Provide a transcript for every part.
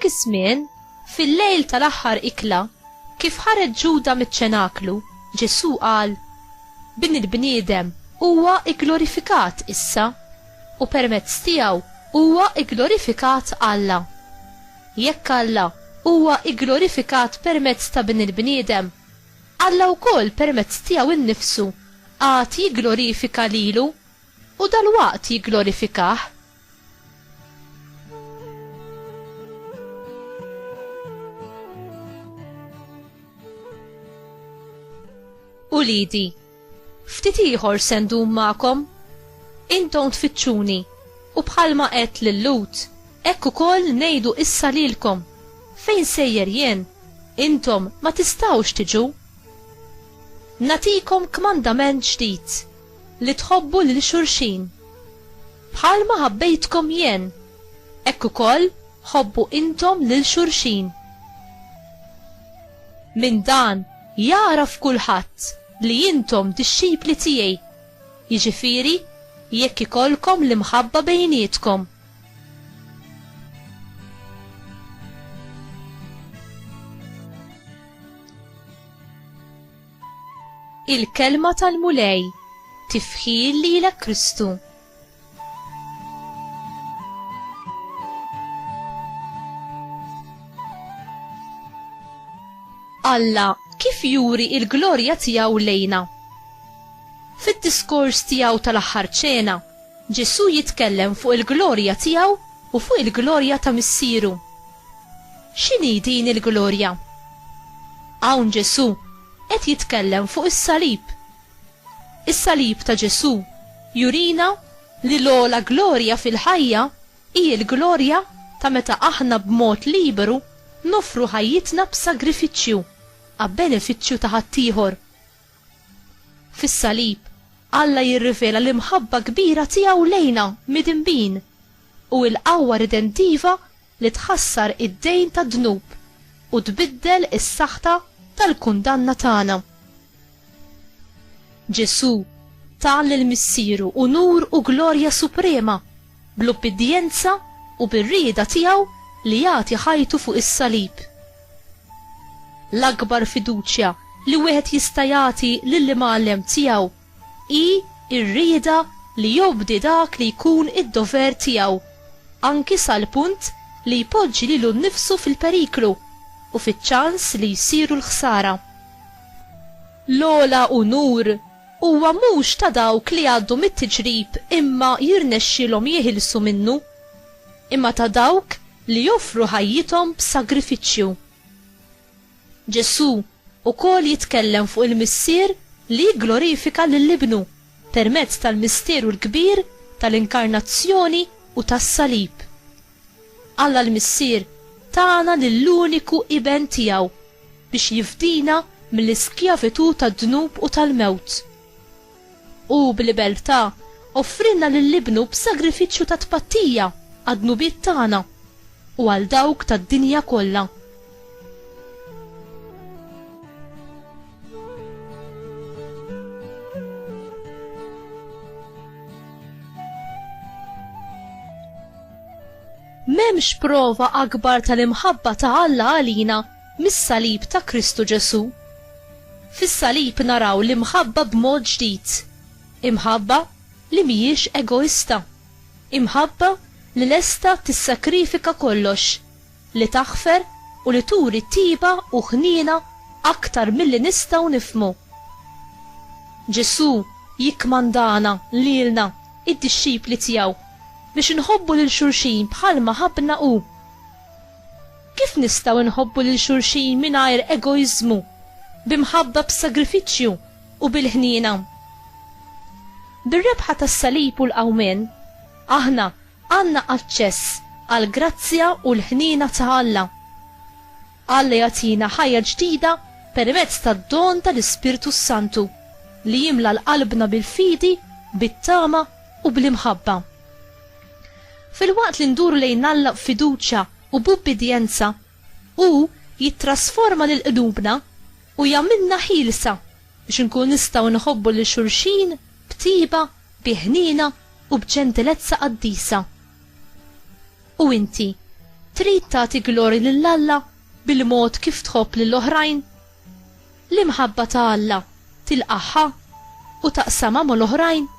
F'dak iż-żmien, fil-lejl tal-aħħar ikla, kif ħareġ Ġuda miċ-ċenaklu, Ġesu qal: Bin il-bniedem huwa igglorifikat issa u permezz tiegħu huwa igglorifikat Alla. Jekk Alla huwa igglorifikat permezz ta' bin il-bniedem, Alla wkoll permezz tiegħu innifsu għad jigglorifika lilu u dalwaqt jigglorifikah. Uliedi, ftit ieħor se ndum magħkom, intom tfittxuni u bħalma qed lil Lut, hekk ukoll ngħidu issa lilkom, fejn sejjer jien, intom ma tistgħux tiġu. Natikom kmandament ġdid li tħobbu lil xulxin. Bħalma ħabbejtkom jien, hekk ukoll ħobbu intom lil xulxin. Min dan jaraf kulħadd li intom dixxipli tiegħi, jiġifieri jekk ikollkom l-imħabba bejnietkom. Il-kelma tal-mulej tifħil lilek Kristu. Alla kif juri il-glorja tiegħu lejna. Fid-diskors tiegħu tal-aħħar ċena, Ġesu jitkellem fuq il-glorja tiegħu u fuq il-glorja ta' missieru. X'inhi din il-glorja? Hawn Ġesu qed jitkellem fuq is-salib. Is-salib ta' Ġesu jurina li l-ogħla glorja fil-ħajja hija l-glorja ta' meta aħna b'mod liberu nofru ħajjitna b'sagrifiċċju għab-benefiċċju ta' ħaddieħor. Fis-salib Alla jirrivela l-imħabba kbira tiegħu lejna mid-inbin u l-qawwa redenttiva li tħassar id-dejn tad-dnub u tbiddel is-saħħa tal-kundanna tagħna. Ġesu ta' lill-missieru u nur u glorja suprema bl-ubbidjenza u bir-rieda tiegħu li jagħti ħajtu fuq is-salib. L-akbar fiduċja li wieħed jista' jagħti lill-imgħallem tiegħu hi r-rieda li jobdi dak li jkun id-dover tiegħu, anki sal-punt li jpoġġi lilu nnifsu fil-periklu u fiċ-ċans li jsiru l-ħsara. L-ogħla u nur huwa mhux ta' dawk li għaddu mit-tiġrib imma jirnexxilhom jeħilsu minnu, imma ta' dawk li joffru ħajjithom b'sagrifiċċju. Ġesu ukoll jitkellem fuq il-missier li jigglorifika lill-Ibnu permezz tal-misteru l-kbir tal-inkarnazzjoni u tas-salib. Alla l-missier tagħna lill-uniku iben tiegħu biex jifdina mill-iskjavitu tad-dnub u tal-mewt. U bil-beltà offrinna lill-Ibnu b'sagrifiċċju ta' tpattija għad-dnubiet tagħna u għal dawk tad-dinja kollha. M'hemmx prova akbar tal-imħabba ta' Alla għalina mis-salib ta' Kristu Ġesu. Fis-salib naraw l-imħabba b'mod ġdid, imħabba li mhijiex egoista, imħabba li lesta tissakrifika kollox, li taħfer u li turi tiba u ħnina aktar milli nistgħu nifhmu. Ġesu jikkmandana lilna id-dixxipli tiegħu biex nħobbu lil xulxin bħalma ħabna hu. Kif nistgħu nħobbu lil xulxin mingħajr egoiżmu, b'imħabba b'sagrifiċċju u bil-ħniena? Bir-rebħa tas-salib u l-qawmien, aħna għandna aċċess għal grazzja u l-ħniena ta' Alla. Alla jagħtina ħajja ġdida permezz tad-don tal-Ispirtu Santu li jimla l-qalbna bil-fidi, bit-tama u bl-imħabba. Fil-waqt li nduru lejn Alla b'fiduċja u b'ubbidjenza, hu jittrasforma lil qlubna u jagħmilna ħielsa biex inkun nistgħu nħobbu lil xulxin b'tiba, biħnina u b'ġentilezza qaddisa. U inti, trid tagħti glori lill-Alla bil-mod kif tħobb lill-oħrajn? L-imħabba ta' Alla tilqaħħa u taqsamha mal-oħrajn?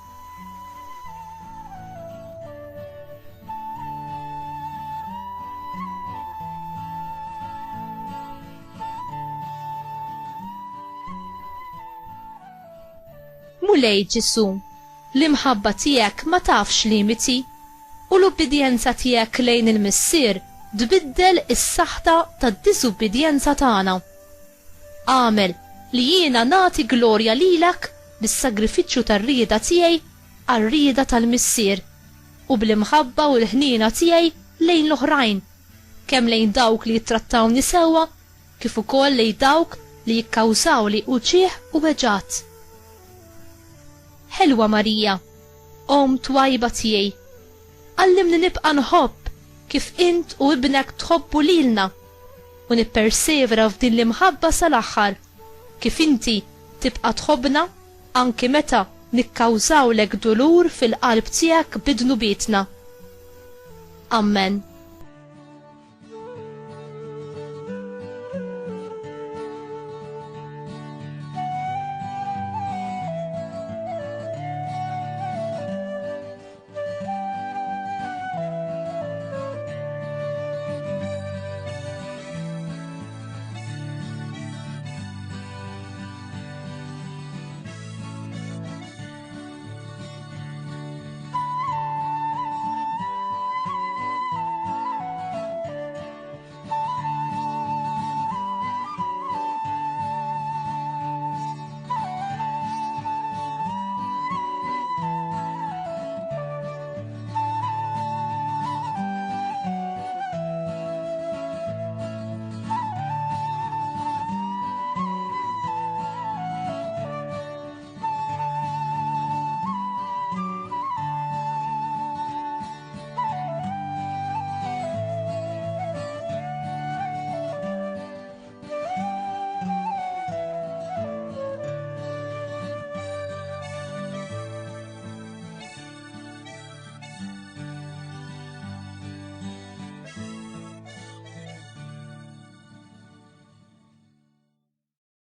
Mulej Ġisu, l-imħabba tiegħek ma tafx limiti u l-ubbidjenza tiegħek lejn il-Missier tbiddel is-saħta tad-diżubbidjenza tagħna. Għamel li jiena nagħti glorja lilek bis-sagrifiċċju tar-rieda tiegħi għar-rieda tal-Missier u bl-imħabba u l-ħniena tiegħi lejn l-oħrajn, kemm lejn dawk li jittrattawni sewwa kif ukoll lejn dawk li jikkawżaw li uċieħ u weġġat. Ħelwa Marija, Om twajba tiegħi, għallimni nibqa' nħobb kif int u ibnek tħobbu lilna u nippersevera f'din l-imħabba sal-aħħar kif inti tibqa' tħobbna anke meta nikkawżawlek dulur fil-qalb tiegħek bidnubietna. Amen.